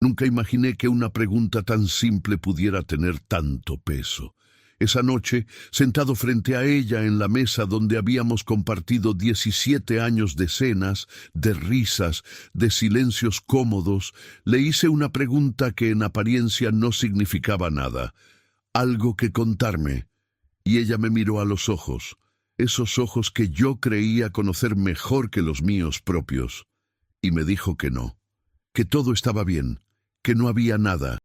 Nunca imaginé que una pregunta tan simple pudiera tener tanto peso. Esa noche, sentado frente a ella en la mesa donde habíamos compartido 17 años de cenas, de risas, de silencios cómodos, le hice una pregunta que en apariencia no significaba nada, algo que contarme, y ella me miró a los ojos, esos ojos que yo creía conocer mejor que los míos propios, y me dijo que no, que todo estaba bien, que no había nada.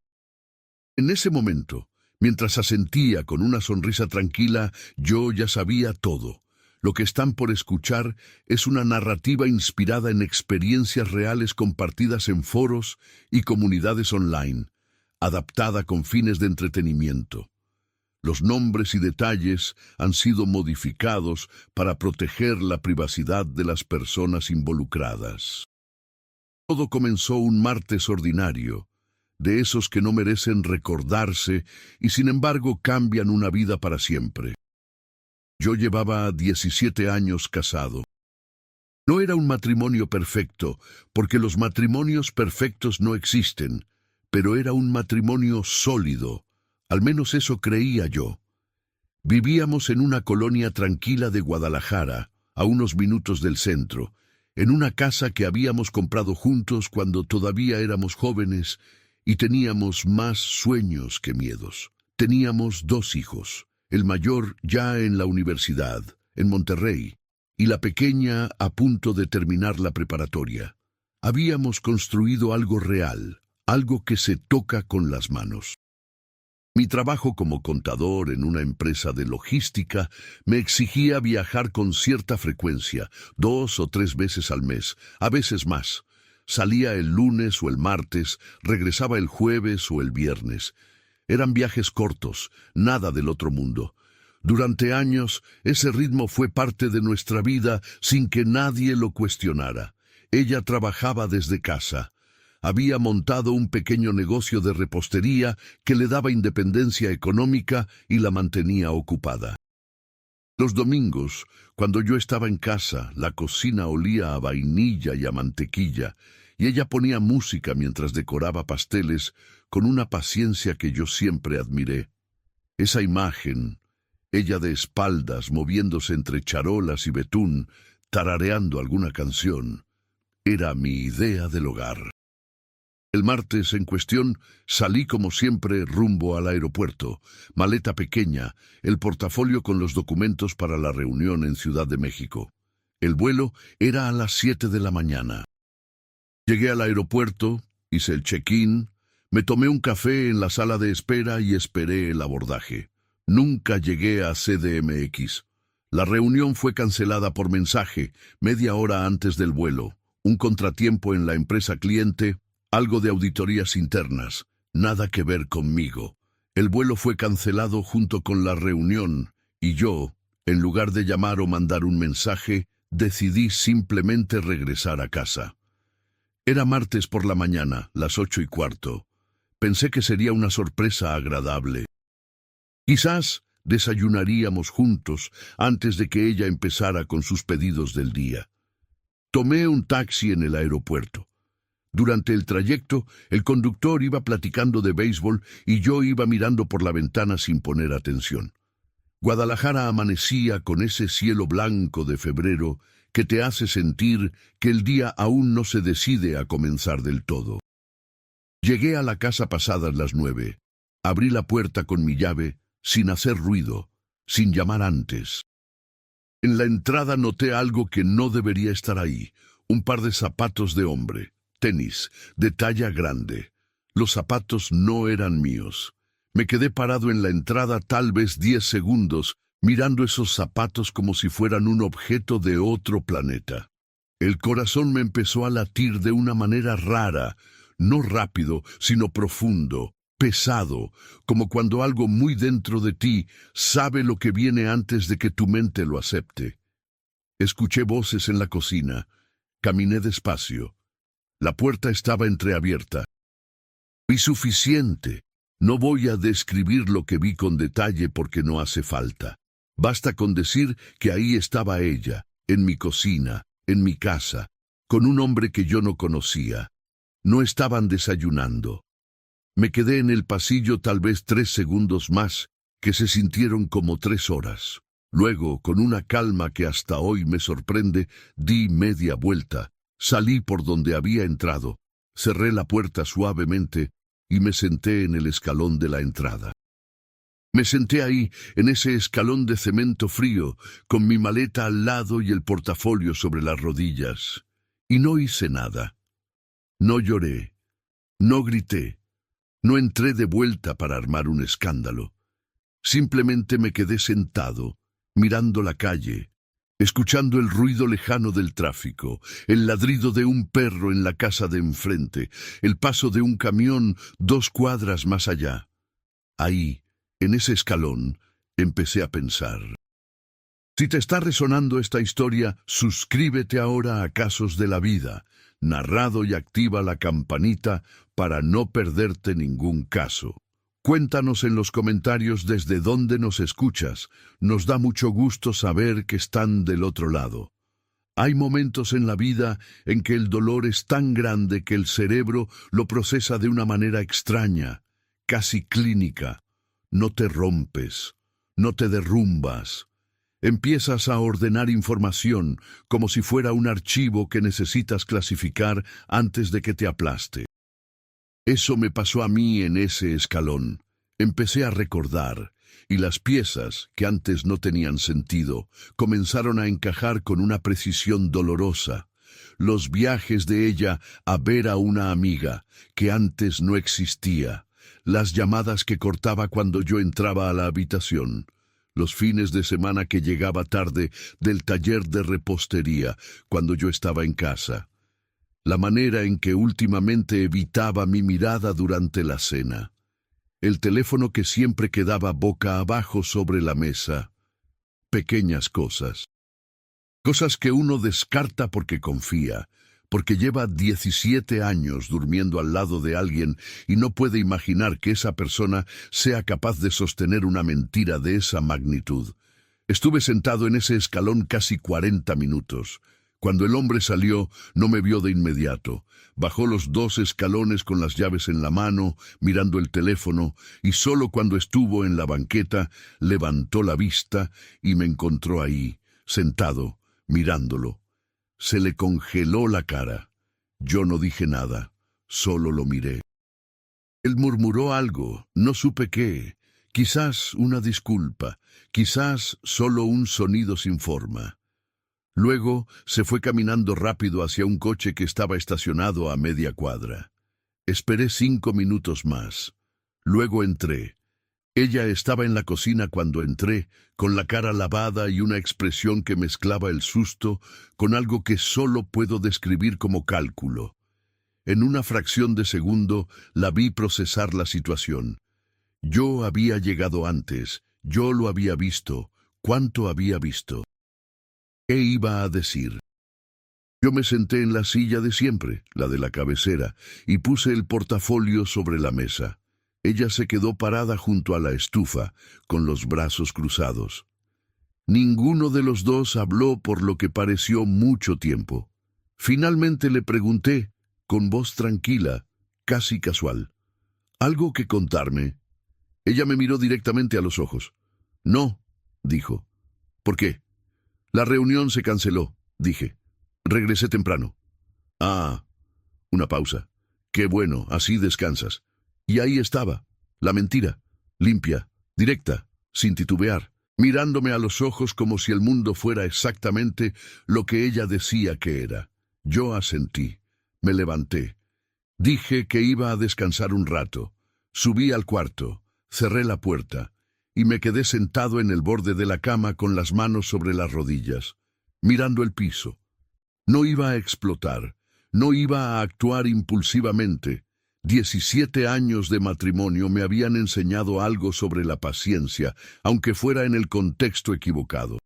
En ese momento, mientras asentía con una sonrisa tranquila, yo ya sabía todo. Lo que están por escuchar es una narrativa inspirada en experiencias reales compartidas en foros y comunidades online, adaptada con fines de entretenimiento. Los nombres y detalles han sido modificados para proteger la privacidad de las personas involucradas. Todo comenzó un martes ordinario, de esos que no merecen recordarse y sin embargo cambian una vida para siempre. Yo llevaba 17 años casado. No era un matrimonio perfecto, porque los matrimonios perfectos no existen, pero era un matrimonio sólido, al menos eso creía yo. Vivíamos en una colonia tranquila de Guadalajara, a unos minutos del centro, en una casa que habíamos comprado juntos cuando todavía éramos jóvenes y teníamos más sueños que miedos. Teníamos 2 hijos, el mayor ya en la universidad, en Monterrey, y la pequeña a punto de terminar la preparatoria. Habíamos construido algo real, algo que se toca con las manos. Mi trabajo como contador en una empresa de logística me exigía viajar con cierta frecuencia, 2 o 3 veces al mes, a veces más. Salía el lunes o el martes, regresaba el jueves o el viernes. Eran viajes cortos, nada del otro mundo. Durante años, ese ritmo fue parte de nuestra vida sin que nadie lo cuestionara. Ella trabajaba desde casa. Había montado un pequeño negocio de repostería que le daba independencia económica y la mantenía ocupada. Los domingos, cuando yo estaba en casa, la cocina olía a vainilla y a mantequilla, y ella ponía música mientras decoraba pasteles con una paciencia que yo siempre admiré. Esa imagen, ella de espaldas moviéndose entre charolas y betún, tarareando alguna canción, era mi idea del hogar. El martes en cuestión salí como siempre rumbo al aeropuerto, maleta pequeña, el portafolio con los documentos para la reunión en Ciudad de México. El vuelo era a las 7 de la mañana. Llegué al aeropuerto, hice el check-in, me tomé un café en la sala de espera y esperé el abordaje. Nunca llegué a CDMX. La reunión fue cancelada por mensaje, media hora antes del vuelo. Un contratiempo en la empresa cliente, algo de auditorías internas, nada que ver conmigo. El vuelo fue cancelado junto con la reunión, y yo, en lugar de llamar o mandar un mensaje, decidí simplemente regresar a casa. Era martes por la mañana, las 8:15. Pensé que sería una sorpresa agradable. Quizás desayunaríamos juntos antes de que ella empezara con sus pedidos del día. Tomé un taxi en el aeropuerto. Durante el trayecto, el conductor iba platicando de béisbol y yo iba mirando por la ventana sin poner atención. Guadalajara amanecía con ese cielo blanco de febrero que te hace sentir que el día aún no se decide a comenzar del todo. Llegué a la casa pasadas las 9. Abrí la puerta con mi llave, sin hacer ruido, sin llamar antes. En la entrada noté algo que no debería estar ahí, un par de zapatos de hombre. Tenis, de talla grande. Los zapatos no eran míos. Me quedé parado en la entrada tal vez 10 segundos, mirando esos zapatos como si fueran un objeto de otro planeta. El corazón me empezó a latir de una manera rara, no rápido, sino profundo, pesado, como cuando algo muy dentro de ti sabe lo que viene antes de que tu mente lo acepte. Escuché voces en la cocina. Caminé despacio. La puerta estaba entreabierta. Vi suficiente. No voy a describir lo que vi con detalle porque no hace falta. Basta con decir que ahí estaba ella, en mi cocina, en mi casa, con un hombre que yo no conocía. No estaban desayunando. Me quedé en el pasillo tal vez 3 segundos más, que se sintieron como 3 horas. Luego, con una calma que hasta hoy me sorprende, di media vuelta, salí por donde había entrado, cerré la puerta suavemente y me senté en el escalón de la entrada. Me senté ahí, en ese escalón de cemento frío, con mi maleta al lado y el portafolio sobre las rodillas. Y no hice nada. No lloré, no grité, no entré de vuelta para armar un escándalo. Simplemente me quedé sentado, mirando la calle, escuchando el ruido lejano del tráfico, el ladrido de un perro en la casa de enfrente, el paso de un camión 2 cuadras más allá. Ahí, en ese escalón, empecé a pensar. Si te está resonando esta historia, suscríbete ahora a Casos de la Vida, narrado, y activa la campanita para no perderte ningún caso. Cuéntanos en los comentarios desde dónde nos escuchas. Nos da mucho gusto saber que están del otro lado. Hay momentos en la vida en que el dolor es tan grande que el cerebro lo procesa de una manera extraña, casi clínica. No te rompes, no te derrumbas. Empiezas a ordenar información como si fuera un archivo que necesitas clasificar antes de que te aplaste. Eso me pasó a mí en ese escalón. Empecé a recordar, y las piezas, que antes no tenían sentido, comenzaron a encajar con una precisión dolorosa. Los viajes de ella a ver a una amiga, que antes no existía. Las llamadas que cortaba cuando yo entraba a la habitación. Los fines de semana que llegaba tarde del taller de repostería, cuando yo estaba en casa. La manera en que últimamente evitaba mi mirada durante la cena. El teléfono que siempre quedaba boca abajo sobre la mesa. Pequeñas cosas. Cosas que uno descarta porque confía, porque lleva 17 años durmiendo al lado de alguien y no puede imaginar que esa persona sea capaz de sostener una mentira de esa magnitud. Estuve sentado en ese escalón casi 40 minutos. Cuando el hombre salió, no me vio de inmediato. Bajó los 2 escalones con las llaves en la mano, mirando el teléfono, y solo cuando estuvo en la banqueta, levantó la vista y me encontró ahí, sentado, mirándolo. Se le congeló la cara. Yo no dije nada, solo lo miré. Él murmuró algo, no supe qué, quizás una disculpa, quizás solo un sonido sin forma. Luego se fue caminando rápido hacia un coche que estaba estacionado a media cuadra. Esperé 5 minutos más. Luego entré. Ella estaba en la cocina cuando entré, con la cara lavada y una expresión que mezclaba el susto con algo que solo puedo describir como cálculo. En una fracción de segundo la vi procesar la situación. Yo había llegado antes, yo lo había visto. ¿Cuánto había visto? ¿Qué iba a decir? Yo me senté en la silla de siempre, la de la cabecera, y puse el portafolio sobre la mesa. Ella se quedó parada junto a la estufa, con los brazos cruzados. Ninguno de los dos habló por lo que pareció mucho tiempo. Finalmente le pregunté, con voz tranquila, casi casual, ¿algo que contarme? Ella me miró directamente a los ojos. No, dijo. ¿Por qué? La reunión se canceló, dije. Regresé temprano. Ah, una pausa. Qué bueno, así descansas. Y ahí estaba, la mentira, limpia, directa, sin titubear, mirándome a los ojos como si el mundo fuera exactamente lo que ella decía que era. Yo asentí, me levanté. Dije que iba a descansar un rato. Subí al cuarto, cerré la puerta y me quedé sentado en el borde de la cama con las manos sobre las rodillas, mirando el piso. No iba a explotar, no iba a actuar impulsivamente. 17 años de matrimonio me habían enseñado algo sobre la paciencia, aunque fuera en el contexto equivocado.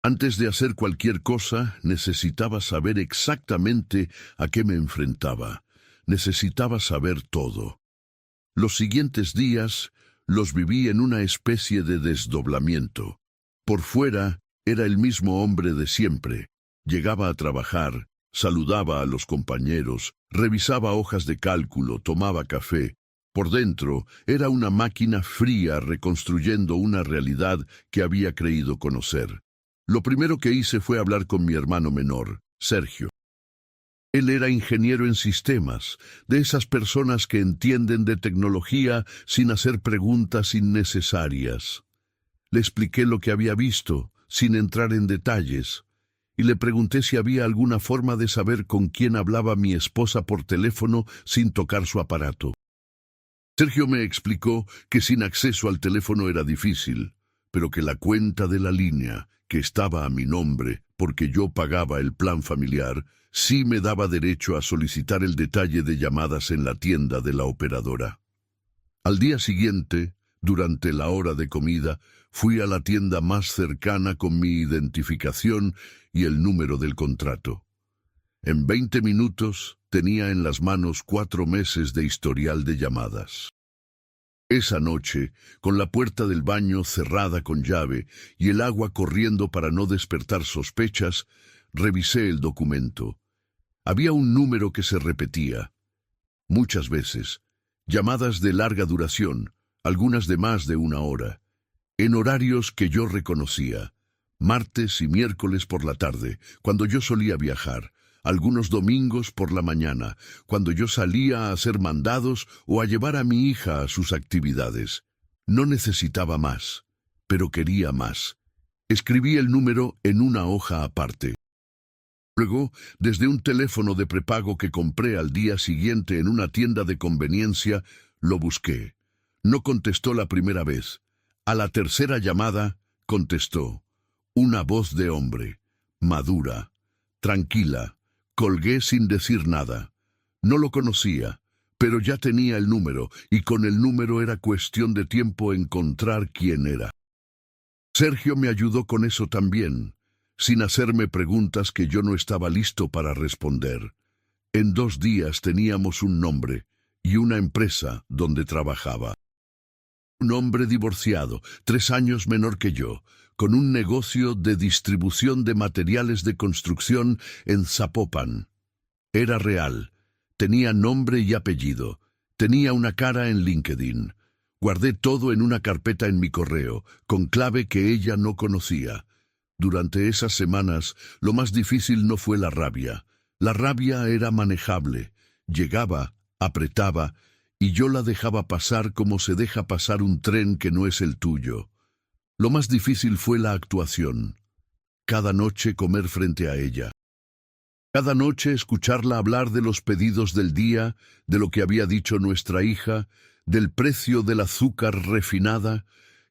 Antes de hacer cualquier cosa, necesitaba saber exactamente a qué me enfrentaba. Necesitaba saber todo. Los siguientes días los viví en una especie de desdoblamiento. Por fuera era el mismo hombre de siempre. Llegaba a trabajar, saludaba a los compañeros, Revisaba hojas de cálculo, tomaba café. Por dentro era una máquina fría reconstruyendo una realidad que había creído conocer. Lo primero que hice fue hablar con mi hermano menor, Sergio. Él era ingeniero en sistemas, de esas personas que entienden de tecnología sin hacer preguntas innecesarias. Le expliqué lo que había visto, sin entrar en detalles, y le pregunté si había alguna forma de saber con quién hablaba mi esposa por teléfono sin tocar su aparato. Sergio me explicó que sin acceso al teléfono era difícil, pero que la cuenta de la línea, que estaba a mi nombre porque yo pagaba el plan familiar, sí me daba derecho a solicitar el detalle de llamadas en la tienda de la operadora. Al día siguiente, durante la hora de comida, fui a la tienda más cercana con mi identificación y el número del contrato. En 20 minutos tenía en las manos 4 meses de historial de llamadas. Esa noche, con la puerta del baño cerrada con llave y el agua corriendo para no despertar sospechas, revisé el documento. Había un número que se repetía. Muchas veces, llamadas de larga duración, algunas de más de 1 hora, en horarios que yo reconocía, martes y miércoles por la tarde, cuando yo solía viajar, algunos domingos por la mañana, cuando yo salía a hacer mandados o a llevar a mi hija a sus actividades. No necesitaba más, pero quería más. Escribí el número en una hoja aparte. Luego, desde un teléfono de prepago que compré al día siguiente en una tienda de conveniencia, lo busqué. No contestó la primera vez. A la tercera llamada, contestó. Una voz de hombre, madura, tranquila. Colgué sin decir nada. No lo conocía, pero ya tenía el número, y con el número era cuestión de tiempo encontrar quién era. Sergio me ayudó con eso también, sin hacerme preguntas que yo no estaba listo para responder. En 2 días teníamos un nombre y una empresa donde trabajaba. Un hombre divorciado, 3 años menor que yo, con un negocio de distribución de materiales de construcción en Zapopan. Era real, tenía nombre y apellido, tenía una cara en LinkedIn. Guardé todo en una carpeta en mi correo, con clave que ella no conocía. Durante esas semanas, lo más difícil no fue la rabia. La rabia era manejable. Llegaba, apretaba, y yo la dejaba pasar como se deja pasar un tren que no es el tuyo. Lo más difícil fue la actuación. Cada noche comer frente a ella. Cada noche escucharla hablar de los pedidos del día, de lo que había dicho nuestra hija, del precio del azúcar refinada.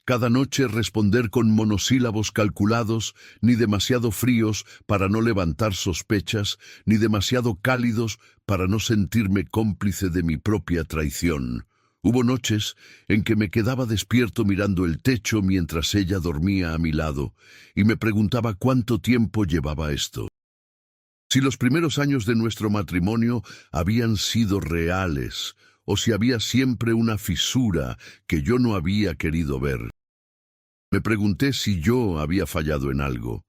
Cada noche responder con monosílabos calculados, ni demasiado fríos para no levantar sospechas, ni demasiado cálidos para no sentirme cómplice de mi propia traición. Hubo noches en que me quedaba despierto mirando el techo mientras ella dormía a mi lado, y me preguntaba cuánto tiempo llevaba esto. Si los primeros años de nuestro matrimonio habían sido reales, o si había siempre una fisura que yo no había querido ver. Me pregunté si yo había fallado en algo,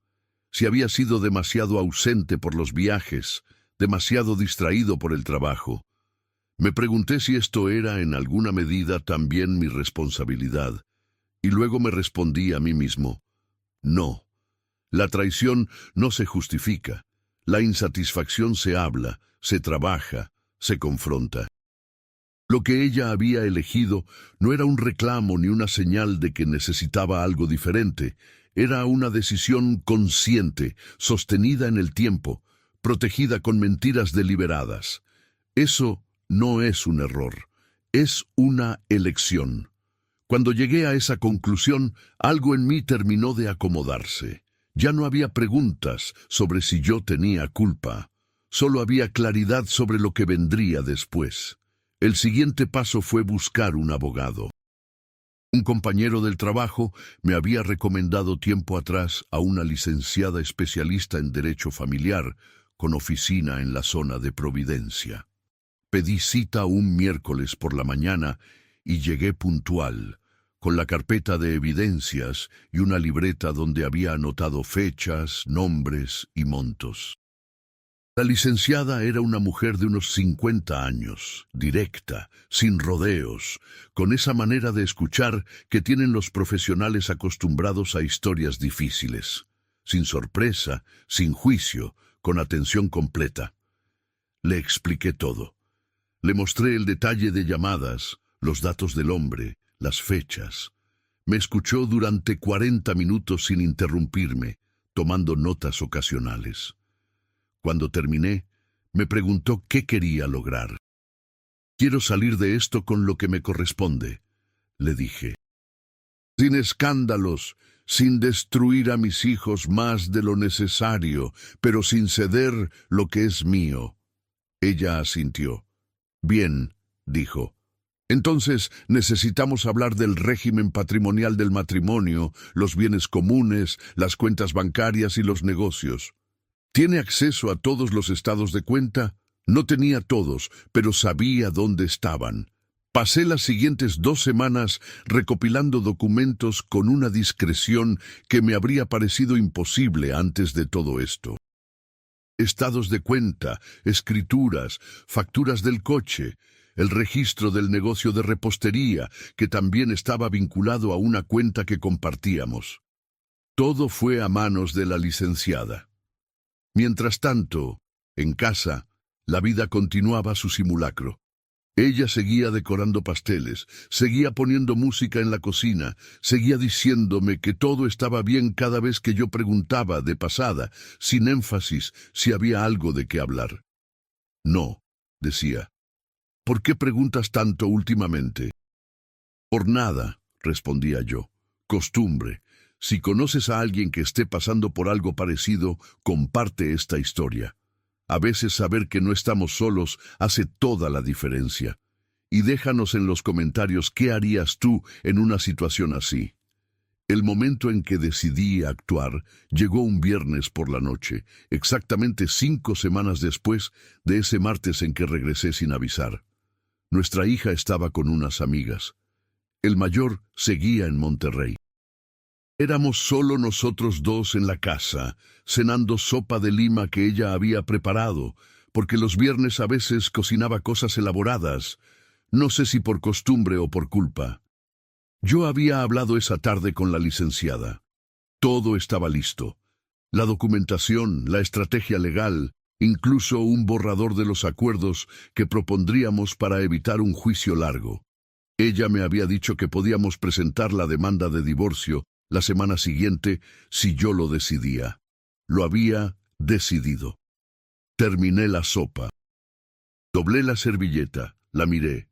si había sido demasiado ausente por los viajes, demasiado distraído por el trabajo. Me pregunté si esto era en alguna medida también mi responsabilidad, y luego me respondí a mí mismo, no. La traición no se justifica, la insatisfacción se habla, se trabaja, se confronta. Lo que ella había elegido no era un reclamo ni una señal de que necesitaba algo diferente, era una decisión consciente, sostenida en el tiempo, protegida con mentiras deliberadas. Eso no es un error, es una elección. Cuando llegué a esa conclusión, algo en mí terminó de acomodarse. Ya no había preguntas sobre si yo tenía culpa, solo había claridad sobre lo que vendría después. El siguiente paso fue buscar un abogado. Un compañero del trabajo me había recomendado tiempo atrás a una licenciada especialista en Derecho Familiar, con oficina en la zona de Providencia. Pedí cita un miércoles por la mañana y llegué puntual, con la carpeta de evidencias y una libreta donde había anotado fechas, nombres y montos. La licenciada era una mujer de unos 50 años, directa, sin rodeos, con esa manera de escuchar que tienen los profesionales acostumbrados a historias difíciles, sin sorpresa, sin juicio, con atención completa. Le expliqué todo. Le mostré el detalle de llamadas, los datos del hombre, las fechas. Me escuchó durante 40 minutos sin interrumpirme, tomando notas ocasionales. Cuando terminé, me preguntó qué quería lograr. «Quiero salir de esto con lo que me corresponde», le dije. «Sin escándalos, sin destruir a mis hijos más de lo necesario, pero sin ceder lo que es mío». Ella asintió. «Bien», dijo. «Entonces necesitamos hablar del régimen patrimonial del matrimonio, los bienes comunes, las cuentas bancarias y los negocios. ¿Tiene acceso a todos los estados de cuenta?» No tenía todos, pero sabía dónde estaban. Pasé las siguientes 2 semanas recopilando documentos con una discreción que me habría parecido imposible antes de todo esto. Estados de cuenta, escrituras, facturas del coche, el registro del negocio de repostería, que también estaba vinculado a una cuenta que compartíamos. Todo fue a manos de la licenciada. Mientras tanto, en casa, la vida continuaba su simulacro. Ella seguía decorando pasteles, seguía poniendo música en la cocina, seguía diciéndome que todo estaba bien cada vez que yo preguntaba, de pasada, sin énfasis, si había algo de qué hablar. «No», decía. «¿Por qué preguntas tanto últimamente?» «Por nada», respondía yo. «Costumbre. Si conoces a alguien que esté pasando por algo parecido, comparte esta historia. A veces saber que no estamos solos hace toda la diferencia. Y déjanos en los comentarios qué harías tú en una situación así». El momento en que decidí actuar llegó un viernes por la noche, exactamente 5 semanas después de ese martes en que regresé sin avisar. Nuestra hija estaba con unas amigas. El mayor seguía en Monterrey. Éramos solo nosotros 2 en la casa, cenando sopa de lima que ella había preparado, porque los viernes a veces cocinaba cosas elaboradas, no sé si por costumbre o por culpa. Yo había hablado esa tarde con la licenciada. Todo estaba listo. La documentación, la estrategia legal, incluso un borrador de los acuerdos que propondríamos para evitar un juicio largo. Ella me había dicho que podíamos presentar la demanda de divorcio la semana siguiente si yo lo decidía. Lo había decidido. Terminé la sopa. Doblé la servilleta, la miré.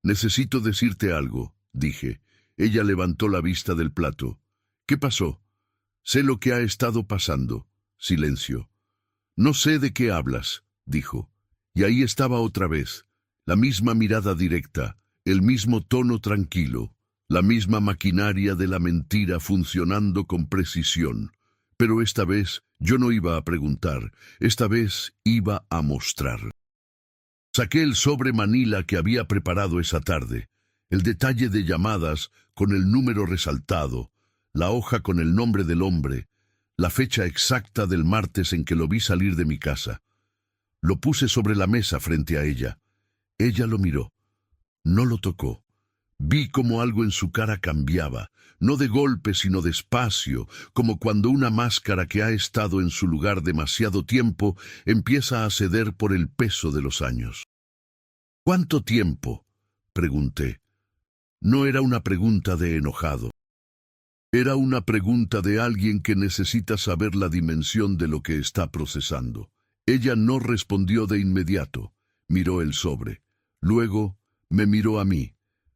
«Necesito decirte algo», dije. Ella levantó la vista del plato. «¿Qué pasó?» «Sé lo que ha estado pasando». Silencio. «No sé de qué hablas», dijo. Y ahí estaba otra vez, la misma mirada directa, el mismo tono tranquilo. La misma maquinaria de la mentira funcionando con precisión. Pero esta vez yo no iba a preguntar, esta vez iba a mostrar. Saqué el sobre manila que había preparado esa tarde, el detalle de llamadas con el número resaltado, la hoja con el nombre del hombre, la fecha exacta del martes en que lo vi salir de mi casa. Lo puse sobre la mesa frente a ella. Ella lo miró. No lo tocó. Vi como algo en su cara cambiaba, no de golpe sino despacio, como cuando una máscara que ha estado en su lugar demasiado tiempo empieza a ceder por el peso de los años. «¿Cuánto tiempo?», pregunté. No era una pregunta de enojado. Era una pregunta de alguien que necesita saber la dimensión de lo que está procesando. Ella no respondió de inmediato. Miró el sobre. Luego me miró a mí.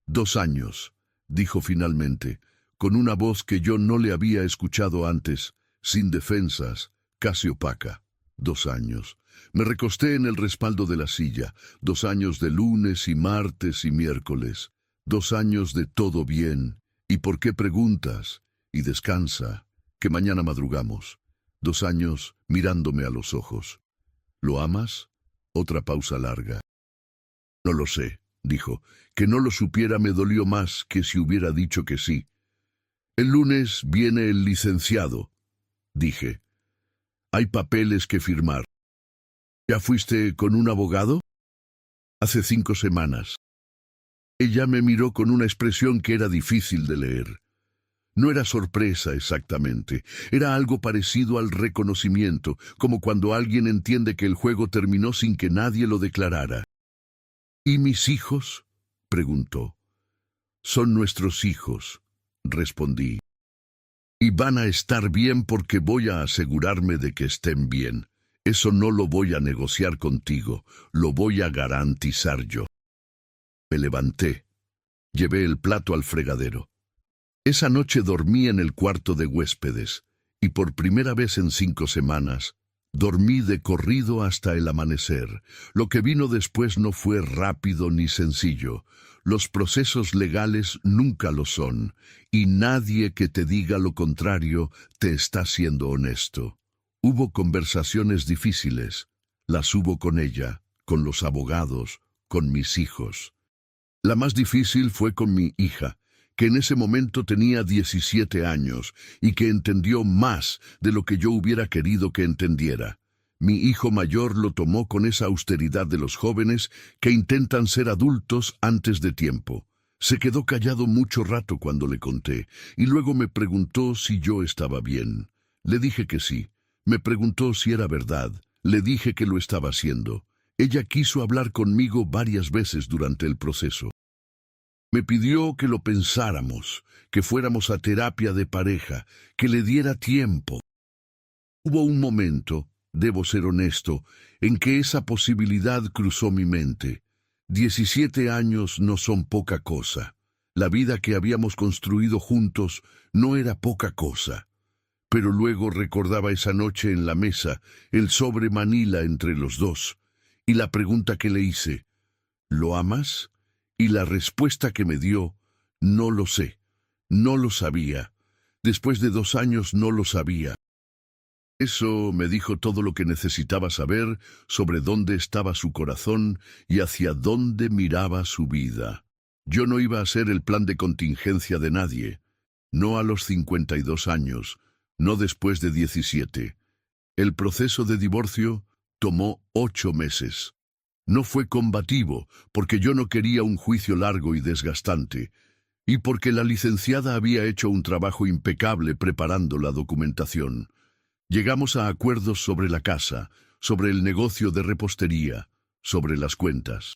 «2 años», dijo finalmente, con una voz que yo no le había escuchado antes, sin defensas, casi opaca. 2 años. Me recosté en el respaldo de la silla. 2 años de lunes y martes y miércoles. 2 años de todo bien. ¿Y por qué preguntas? Y descansa, que mañana madrugamos. 2 años mirándome a los ojos. ¿Lo amas? Otra pausa larga. «No lo sé», dijo. Que no lo supiera me dolió más que si hubiera dicho que sí. «El lunes viene el licenciado», dije. «Hay papeles que firmar». ¿Ya fuiste con un abogado? Hace 5 semanas. Ella me miró con una expresión que era difícil de leer. No era sorpresa exactamente, era algo parecido al reconocimiento, como cuando alguien entiende que el juego terminó sin que nadie lo declarara. ¿Y mis hijos?, preguntó. Son nuestros hijos, respondí. Y van a estar bien porque voy a asegurarme de que estén bien. Eso no lo voy a negociar contigo, lo voy a garantizar yo. Me levanté, llevé el plato al fregadero. Esa noche dormí en el cuarto de huéspedes, y por primera vez en 5 semanas, dormí de corrido hasta el amanecer. Lo que vino después no fue rápido ni sencillo. Los procesos legales nunca lo son, y nadie que te diga lo contrario te está siendo honesto. Hubo conversaciones difíciles, las hubo con ella, con los abogados, con mis hijos. La más difícil fue con mi hija, que en ese momento tenía 17 años y que entendió más de lo que yo hubiera querido que entendiera. Mi hijo mayor lo tomó con esa austeridad de los jóvenes que intentan ser adultos antes de tiempo. Se quedó callado mucho rato cuando le conté, y luego me preguntó si yo estaba bien. Le dije que sí. Me preguntó si era verdad. Le dije que lo estaba haciendo. Ella quiso hablar conmigo varias veces durante el proceso. Me pidió que lo pensáramos, que fuéramos a terapia de pareja, que le diera tiempo. Hubo un momento, debo ser honesto, en que esa posibilidad cruzó mi mente. 17 años no son poca cosa. La vida que habíamos construido juntos no era poca cosa. Pero luego recordaba esa noche en la mesa, el sobre Manila entre los dos, y la pregunta que le hice, ¿lo amas? Y la respuesta que me dio, no lo sé, no lo sabía. Después de 2 años no lo sabía. Eso me dijo todo lo que necesitaba saber sobre dónde estaba su corazón y hacia dónde miraba su vida. Yo no iba a ser el plan de contingencia de nadie, no a los 52 años, no después de 17. El proceso de divorcio tomó 8 meses. No fue combativo, porque yo no quería un juicio largo y desgastante, y porque la licenciada había hecho un trabajo impecable preparando la documentación. Llegamos a acuerdos sobre la casa, sobre el negocio de repostería, sobre las cuentas.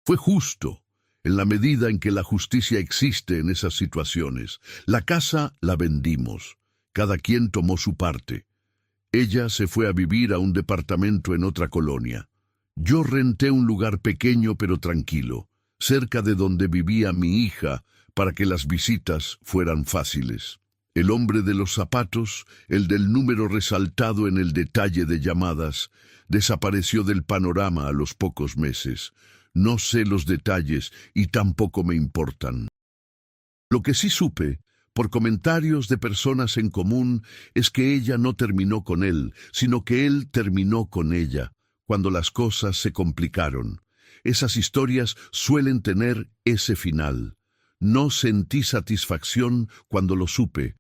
Fue justo, en la medida en que la justicia existe en esas situaciones. La casa la vendimos. Cada quien tomó su parte. Ella se fue a vivir a un departamento en otra colonia. Yo renté un lugar pequeño pero tranquilo, cerca de donde vivía mi hija, para que las visitas fueran fáciles. El hombre de los zapatos, el del número resaltado en el detalle de llamadas, desapareció del panorama a los pocos meses. No sé los detalles y tampoco me importan. Lo que sí supe, por comentarios de personas en común, es que ella no terminó con él, sino que él terminó con ella, cuando las cosas se complicaron. Esas historias suelen tener ese final. No sentí satisfacción cuando lo supe,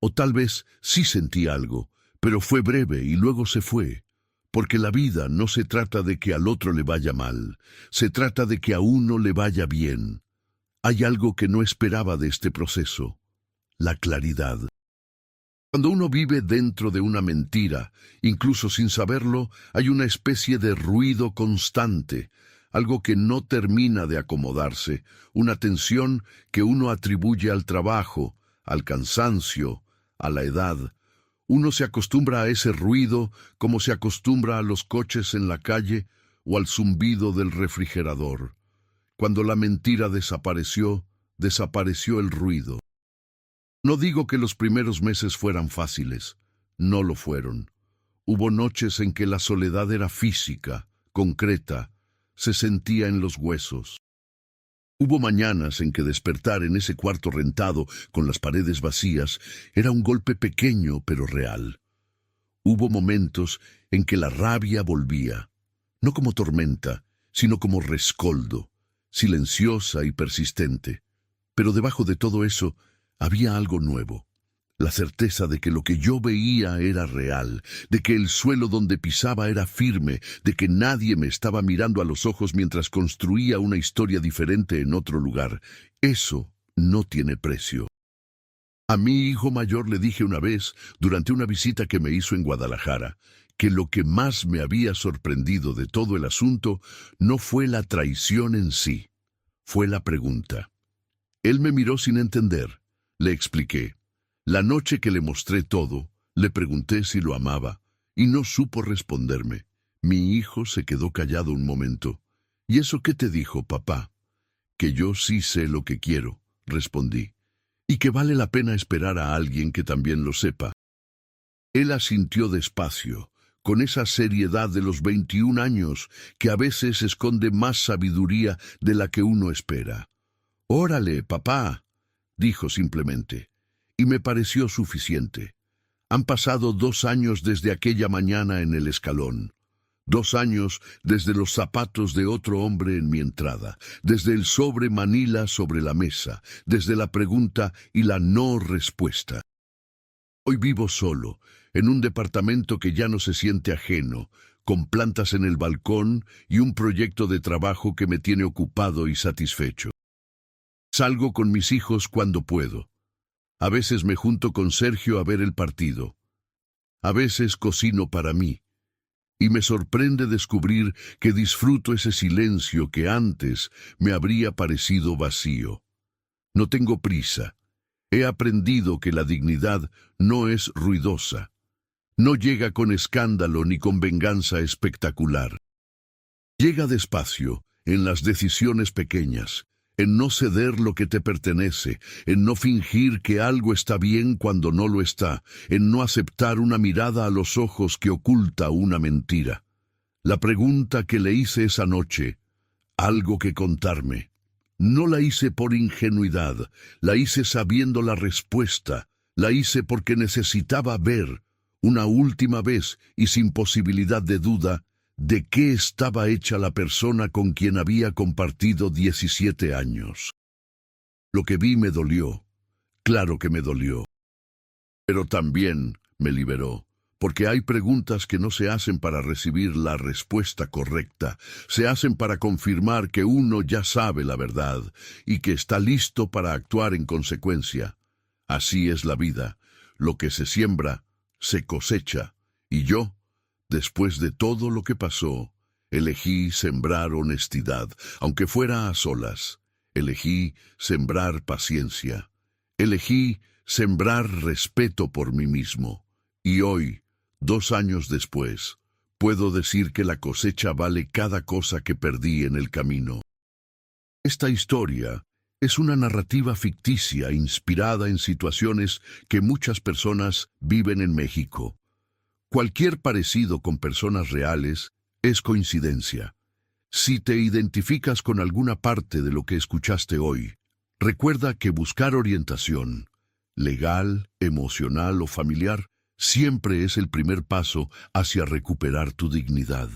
o tal vez sí sentí algo, pero fue breve y luego se fue. Porque la vida no se trata de que al otro le vaya mal, se trata de que a uno le vaya bien. Hay algo que no esperaba de este proceso: la claridad. Cuando uno vive dentro de una mentira, incluso sin saberlo, hay una especie de ruido constante, algo que no termina de acomodarse, una tensión que uno atribuye al trabajo, al cansancio, a la edad. Uno se acostumbra a ese ruido como se acostumbra a los coches en la calle o al zumbido del refrigerador. Cuando la mentira desapareció, desapareció el ruido. No digo que los primeros meses fueran fáciles, no lo fueron. Hubo noches en que la soledad era física, concreta, se sentía en los huesos. Hubo mañanas en que despertar en ese cuarto rentado con las paredes vacías era un golpe pequeño pero real. Hubo momentos en que la rabia volvía, no como tormenta, sino como rescoldo, silenciosa y persistente. Pero debajo de todo eso había algo nuevo. La certeza de que lo que yo veía era real, de que el suelo donde pisaba era firme, de que nadie me estaba mirando a los ojos mientras construía una historia diferente en otro lugar. Eso no tiene precio. A mi hijo mayor le dije una vez, durante una visita que me hizo en Guadalajara, que lo que más me había sorprendido de todo el asunto no fue la traición en sí, fue la pregunta. Él me miró sin entender. Le expliqué. La noche que le mostré todo, le pregunté si lo amaba, y no supo responderme. Mi hijo se quedó callado un momento. ¿Y eso qué te dijo, papá? Que yo sí sé lo que quiero, respondí, y que vale la pena esperar a alguien que también lo sepa. Él asintió despacio, con esa seriedad de los 21 años, que a veces esconde más sabiduría de la que uno espera. «Órale, papá», dijo simplemente, y me pareció suficiente. Han pasado 2 años desde aquella mañana en el escalón. 2 años desde los zapatos de otro hombre en mi entrada, desde el sobre Manila sobre la mesa, desde la pregunta y la no respuesta. Hoy vivo solo, en un departamento que ya no se siente ajeno, con plantas en el balcón y un proyecto de trabajo que me tiene ocupado y satisfecho. Salgo con mis hijos cuando puedo. A veces me junto con Sergio a ver el partido. A veces cocino para mí. Y me sorprende descubrir que disfruto ese silencio que antes me habría parecido vacío. No tengo prisa. He aprendido que la dignidad no es ruidosa. No llega con escándalo ni con venganza espectacular. Llega despacio, en las decisiones pequeñas, en no ceder lo que te pertenece, en no fingir que algo está bien cuando no lo está, en no aceptar una mirada a los ojos que oculta una mentira. La pregunta que le hice esa noche, algo que contarme, no la hice por ingenuidad, la hice sabiendo la respuesta, la hice porque necesitaba ver, una última vez y sin posibilidad de duda, de qué estaba hecha la persona con quien había compartido 17 años. Lo que vi me dolió, claro que me dolió, pero también me liberó, porque hay preguntas que no se hacen para recibir la respuesta correcta, se hacen para confirmar que uno ya sabe la verdad y que está listo para actuar en consecuencia. Así es la vida, lo que se siembra, se cosecha, y yo, después de todo lo que pasó, elegí sembrar honestidad, aunque fuera a solas. Elegí sembrar paciencia. Elegí sembrar respeto por mí mismo. Y hoy, 2 años después, puedo decir que la cosecha vale cada cosa que perdí en el camino. Esta historia es una narrativa ficticia inspirada en situaciones que muchas personas viven en México. Cualquier parecido con personas reales es coincidencia. Si te identificas con alguna parte de lo que escuchaste hoy, recuerda que buscar orientación, legal, emocional o familiar, siempre es el primer paso hacia recuperar tu dignidad.